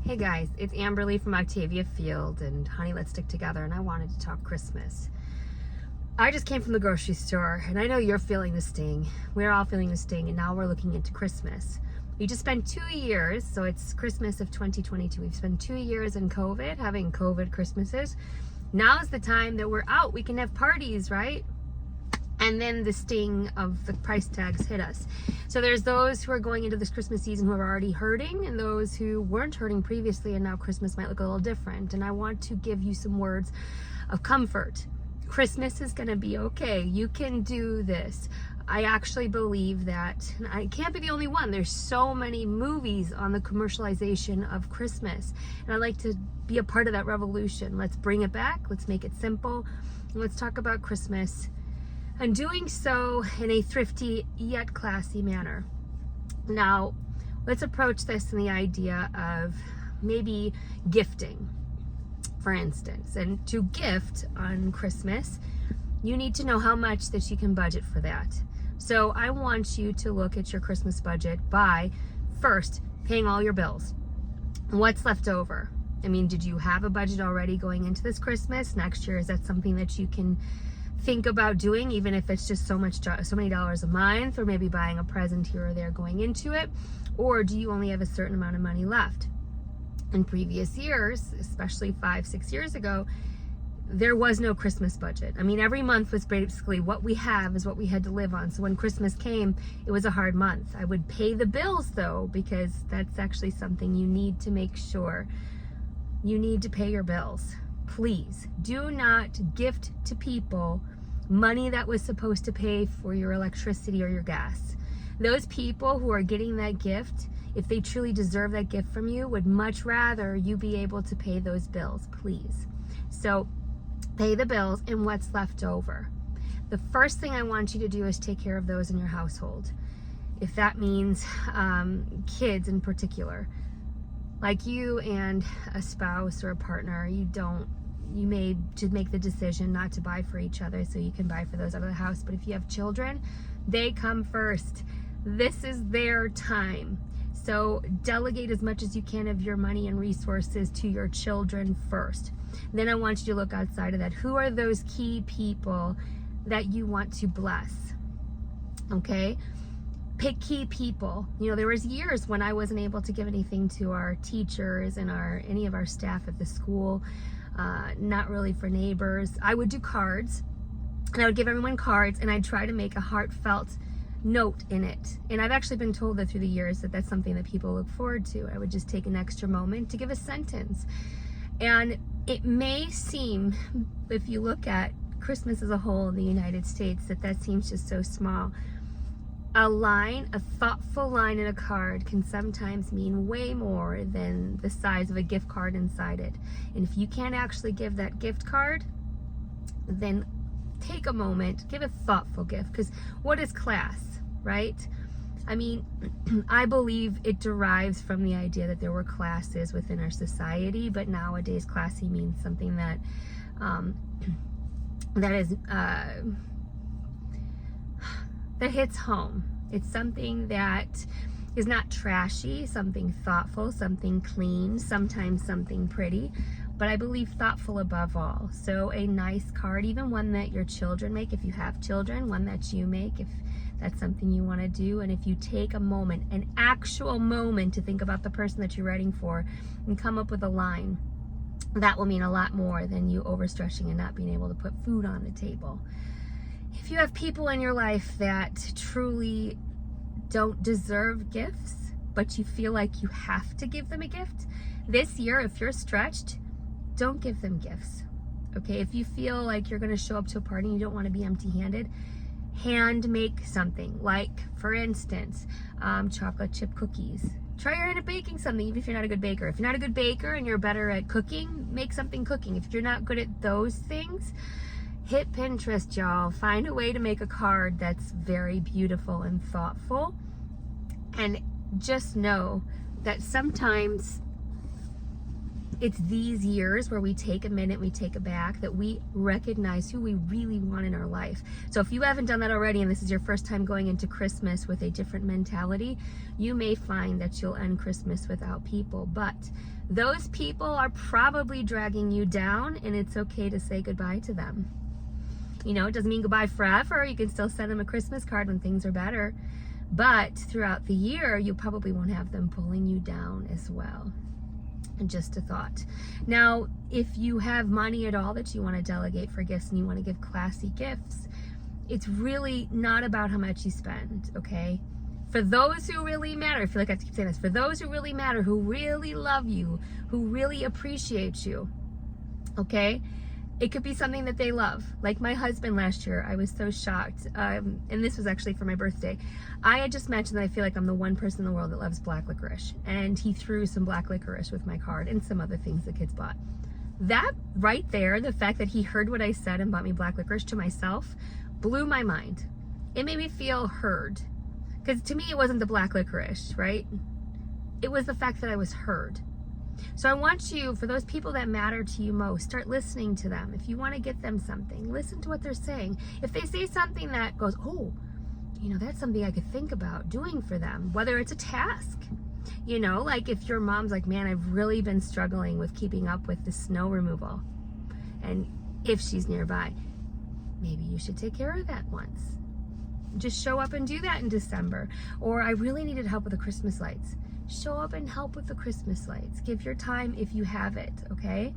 Hey guys, it's Amberly from Octavia Field and Honey Let's Stick Together, and I wanted to talk Christmas. I just came from the grocery store and I know you're feeling the sting. We're all feeling the sting, and now we're looking into Christmas. We just spent 2 years, so it's Christmas of 2022. We've spent 2 years in COVID, having COVID Christmases. Now's the time that we're out. We can have parties, right? And then the sting of the price tags hit us. So there's those who are going into this Christmas season who are already hurting, and those who weren't hurting previously, and now Christmas might look a little different. And I want to give you some words of comfort. Christmas is gonna be okay. You can do this. I actually believe that, and I can't be the only one. There's so many movies on the commercialization of Christmas, and I'd like to be a part of that revolution. Let's bring it back. Let's make it simple. And let's talk about Christmas, and doing so in a thrifty yet classy manner. Now, let's approach this in the idea of maybe gifting, for instance. And to gift on Christmas, you need to know how much that you can budget for that. So I want you to look at your Christmas budget by first paying all your bills. What's left over? I mean, did you have a budget already going into this Christmas? Next year, is that something that you can think about doing, even if it's just so many dollars a month, or maybe buying a present here or there going into it? Or do you only have a certain amount of money left? In previous years, especially 5-6 years ago, there was no Christmas budget. I mean, every month was basically what we have is what we had to live on. So when Christmas came, it was a hard month. I would pay the bills though, because that's actually something you need to make sure. You need to pay your bills. Please do not gift to people money that was supposed to pay for your electricity or your gas. Those people who are getting that gift, if they truly deserve that gift from you, would much rather you be able to pay those bills, please. So pay the bills and what's left over. The first thing I want you to do is take care of those in your household. If that means kids in particular, like you and a spouse or a partner, you may just make the decision not to buy for each other so you can buy for those out of the house. But if you have children, they come first. This is their time. So delegate as much as you can of your money and resources to your children first. Then I want you to look outside of that. Who are those key people that you want to bless? Okay? Pick key people. You know, there was years when I wasn't able to give anything to our teachers and any of our staff at the school. Not really for neighbors. I would do cards, and I would give everyone cards, and I'd try to make a heartfelt note in it. And I've actually been told that through the years that that's something that people look forward to. I would just take an extra moment to give a sentence. And it may seem, if you look at Christmas as a whole in the United States, that seems just so small. A thoughtful line in a card can sometimes mean way more than the size of a gift card inside it. And if you can't actually give that gift card, then take a moment, give a thoughtful gift. Because what is class, right? I mean, I believe it derives from the idea that there were classes within our society, but nowadays classy means something that that hits home. It's something that is not trashy, something thoughtful, something clean, sometimes something pretty, but I believe thoughtful above all. So a nice card, even one that your children make, if you have children, one that you make, if that's something you want to do. And if you take a moment, an actual moment, to think about the person that you're writing for and come up with a line, that will mean a lot more than you overstretching and not being able to put food on the table. If you have people in your life that truly don't deserve gifts, but you feel like you have to give them a gift, this year, if you're stretched, don't give them gifts. Okay, if you feel like you're going to show up to a party and you don't want to be empty-handed, hand make something. Like, for instance, chocolate chip cookies. Try your hand at baking something, even if you're not a good baker. If you're not a good baker and you're better at cooking, make something cooking. If you're not good at those things, hit Pinterest, y'all. Find a way to make a card that's very beautiful and thoughtful. And just know that sometimes it's these years where we take a minute, we take it back, that we recognize who we really want in our life. So if you haven't done that already, and this is your first time going into Christmas with a different mentality, you may find that you'll end Christmas without people. But those people are probably dragging you down, and it's okay to say goodbye to them. You know, it doesn't mean goodbye forever. You can still send them a Christmas card when things are better. But throughout the year, you probably won't have them pulling you down as well. And just a thought. Now, if you have money at all that you want to delegate for gifts and you want to give classy gifts, it's really not about how much you spend, okay? For those who really matter, I feel like I keep saying this, for those who really matter, who really love you, who really appreciate you, okay? It could be something that they love. Like my husband last year, I was so shocked. And this was actually for my birthday. I had just mentioned that I feel like I'm the one person in the world that loves black licorice. And he threw some black licorice with my card and some other things the kids bought. That right there, the fact that he heard what I said and bought me black licorice to myself, blew my mind. It made me feel heard. Because to me, it wasn't the black licorice, right? It was the fact that I was heard. So I want you, for those people that matter to you most, start listening to them. If you want to get them something, listen to what they're saying. If they say something that goes, oh, you know, that's something I could think about doing for them, whether it's a task. You know, like if your mom's like, man, I've really been struggling with keeping up with the snow removal. And if she's nearby, maybe you should take care of that once. Just show up and do that in December. Or I really needed help with the Christmas lights. Show up and help with the Christmas lights. Give your time if you have it, okay?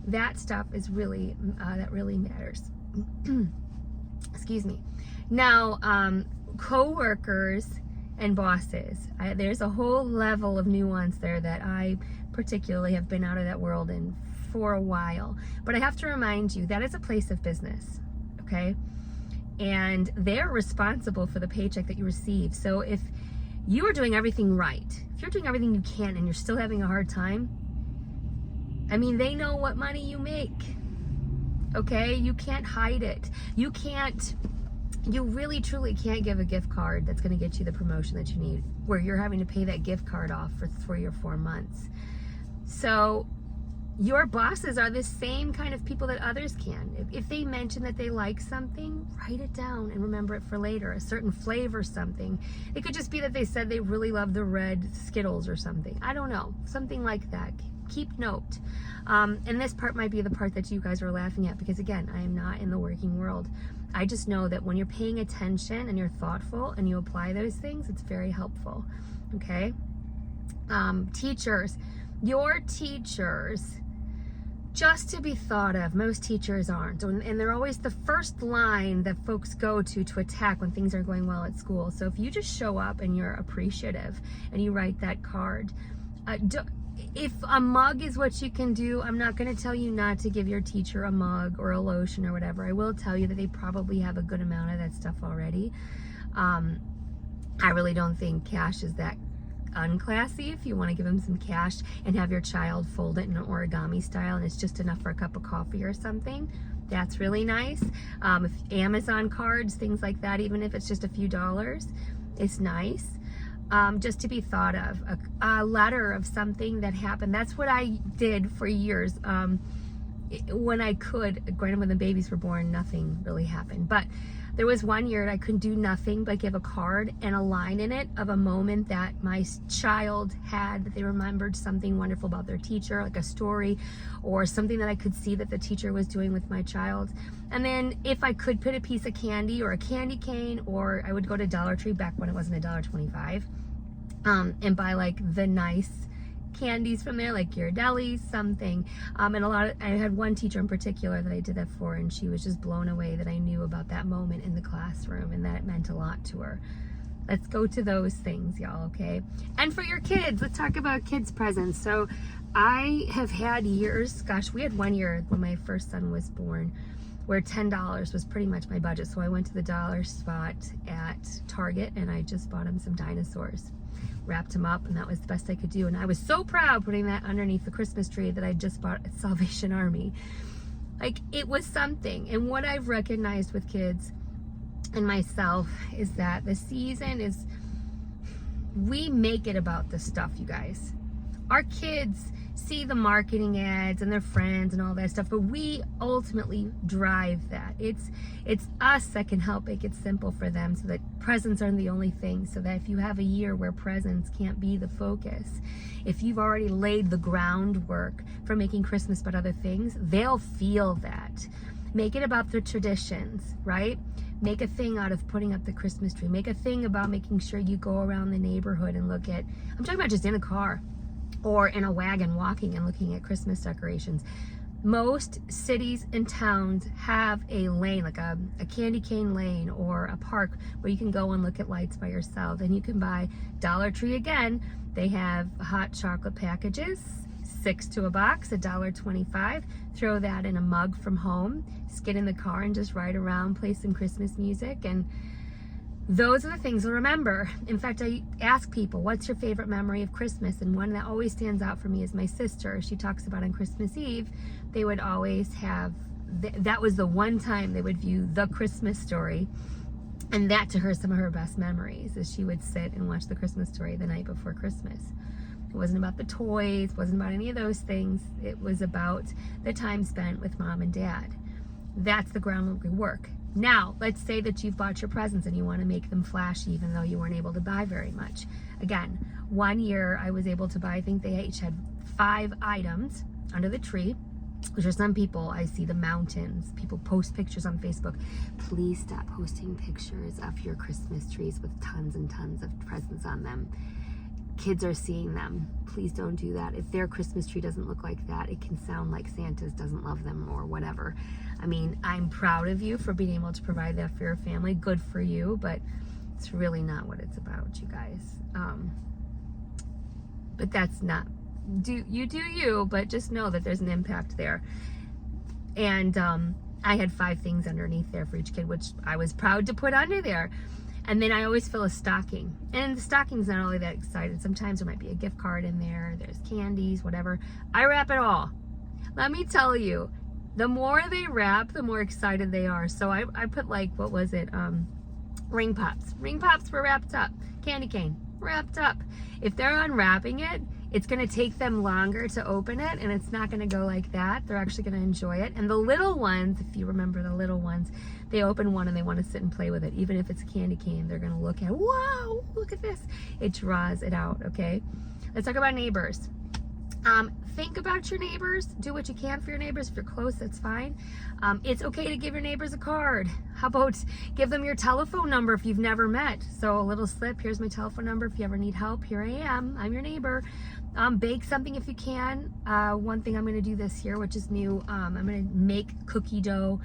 That stuff is really, that really matters. Excuse me. Now, co-workers and bosses. There's a whole level of nuance there that I particularly have been out of that world in for a while. But I have to remind you, that is a place of business, okay? And they're responsible for the paycheck that you receive. So if you are doing everything right, if you're doing everything you can and you're still having a hard time, I mean, they know what money you make, okay? You can't hide it. You really truly can't give a gift card that's gonna get you the promotion that you need, where you're having to pay that gift card off for 3 or 4 months. So your bosses are the same kind of people that others can. If they mention that they like something, write it down and remember it for later. A certain flavor, something. It could just be that they said they really love the red Skittles or something. I don't know. Something like that. Keep note. And this part might be the part that you guys are laughing at, because again, I am not in the working world. I just know that when you're paying attention and you're thoughtful and you apply those things, it's very helpful. Okay? Teachers. Your teachers, just to be thought of. Most teachers aren't, and they're always the first line that folks go to attack when things are going well at school. So if you just show up and you're appreciative and you write that card, if a mug is what you can do, I'm not going to tell you not to give your teacher a mug or a lotion or whatever. I will tell you that they probably have a good amount of that stuff already. I really don't think cash is that unclassy. If you want to give them some cash and have your child fold it in an origami style and it's just enough for a cup of coffee or something, that's really nice. If Amazon cards, things like that, even if it's just a few dollars, it's nice. Just to be thought of. A letter of something that happened. That's what I did for years. When I could, granted when the babies were born, nothing really happened. But there was one year that I couldn't do nothing but give a card and a line in it of a moment that my child had, that they remembered something wonderful about their teacher, like a story or something that I could see that the teacher was doing with my child. And then if I could put a piece of candy or a candy cane, or I would go to Dollar Tree back when it wasn't $1.25, and buy like the nice candies from there, like Ghirardelli's, something. And I had one teacher in particular that I did that for, and she was just blown away that I knew about that moment in the classroom and that it meant a lot to her. Let's go to those things, y'all, okay? And for your kids, let's talk about kids' presents. So I have had years, gosh, we had one year when my first son was born where $10 was pretty much my budget. So I went to the dollar spot at Target and I just bought him some dinosaurs. Wrapped him up, and that was the best I could do. And I was so proud putting that underneath the Christmas tree that I just bought at Salvation Army. Like, it was something. And what I've recognized with kids and myself is that the season is, we make it about the stuff, you guys. Our kids see the marketing ads and their friends and all that stuff, but we ultimately drive that. It's us that can help make it simple for them, so that presents aren't the only thing, so that if you have a year where presents can't be the focus, if you've already laid the groundwork for making Christmas about other things, they'll feel that. Make it about the traditions, right? Make a thing out of putting up the Christmas tree. Make a thing about making sure you go around the neighborhood and look at, I'm talking about just in a car or in a wagon walking and looking at Christmas decorations. Most cities and towns have a lane, like a candy cane lane or a park where you can go and look at lights by yourself. And you can buy Dollar Tree again. They have hot chocolate packages, 6 to a box, $1.25. Throw that in a mug from home. Just get in the car and just ride around, play some Christmas music, and those are the things to remember. In fact, I ask people, what's your favorite memory of Christmas? And one that always stands out for me is my sister. She talks about on Christmas Eve, they would always have, that was the one time they would view The Christmas Story. And that to her, some of her best memories is she would sit and watch The Christmas Story the night before Christmas. It wasn't about the toys, wasn't about any of those things. It was about the time spent with mom and dad. That's the groundwork work. Now, let's say that you've bought your presents and you want to make them flashy even though you weren't able to buy very much. Again, one year I was able to buy, I think they each had 5 items under the tree, which for some people, I see the mountains. People post pictures on Facebook. Please stop posting pictures of your Christmas trees with tons and tons of presents on them. Kids are seeing them. Please don't do that. If their Christmas tree doesn't look like that, it can sound like Santa's doesn't love them or whatever. I mean, I'm proud of you for being able to provide that for your family. Good for you, but it's really not what it's about, you guys. But that's not, do you, but just know that there's an impact there. And I had 5 things underneath there for each kid, which I was proud to put under there. And then I always fill a stocking. And the stocking's not really that excited. Sometimes there might be a gift card in there. There's candies, whatever. I wrap it all. Let me tell you, the more they wrap, the more excited they are. So I put like, what was it? Ring pops. Ring pops were wrapped up. Candy cane, wrapped up. If they're unwrapping it, it's going to take them longer to open it, and it's not going to go like that. They're actually going to enjoy it. And the little ones, if you remember the little ones, they open one and they want to sit and play with it. Even if it's a candy cane, they're going to look at, wow, look at this. It draws it out, okay? Let's talk about neighbors. Think about your neighbors. Do what you can for your neighbors. If you're close, that's fine. It's okay to give your neighbors a card. How about give them your telephone number if you've never met? So a little slip, here's my telephone number. If you ever need help, here I am. I'm your neighbor. Bake something if you can. One thing I'm going to do this year, which is new, I'm going to make cookie dough,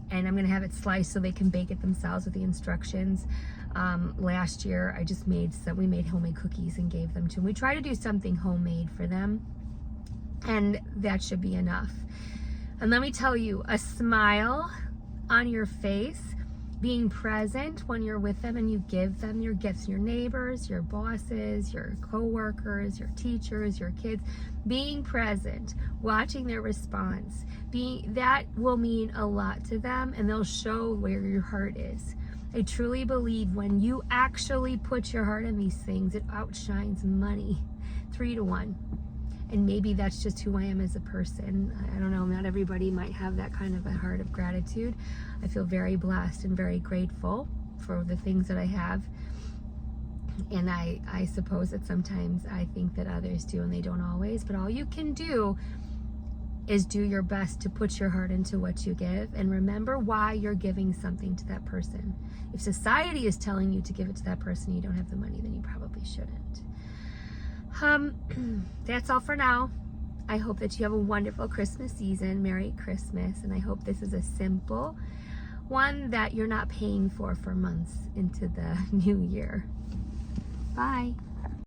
and I'm going to have it sliced so they can bake it themselves with the instructions. Last year, we made homemade cookies and gave them to them. We try to do something homemade for them, and that should be enough. And let me tell you, a smile on your face, being present when you're with them and you give them your gifts, your neighbors, your bosses, your co-workers, your teachers, your kids, being present, watching their response, that will mean a lot to them, and they'll show where your heart is. I truly believe when you actually put your heart in these things, it outshines money 3 to 1. And maybe that's just who I am as a person. I don't know, not everybody might have that kind of a heart of gratitude. I feel very blessed and very grateful for the things that I have. And I suppose that sometimes I think that others do and they don't always. But all you can do is do your best to put your heart into what you give, and remember why you're giving something to that person. If society is telling you to give it to that person and you don't have the money, then you probably shouldn't. That's all for now. I hope that you have a wonderful Christmas season. Merry Christmas. And I hope this is a simple one that you're not paying for months into the new year. Bye.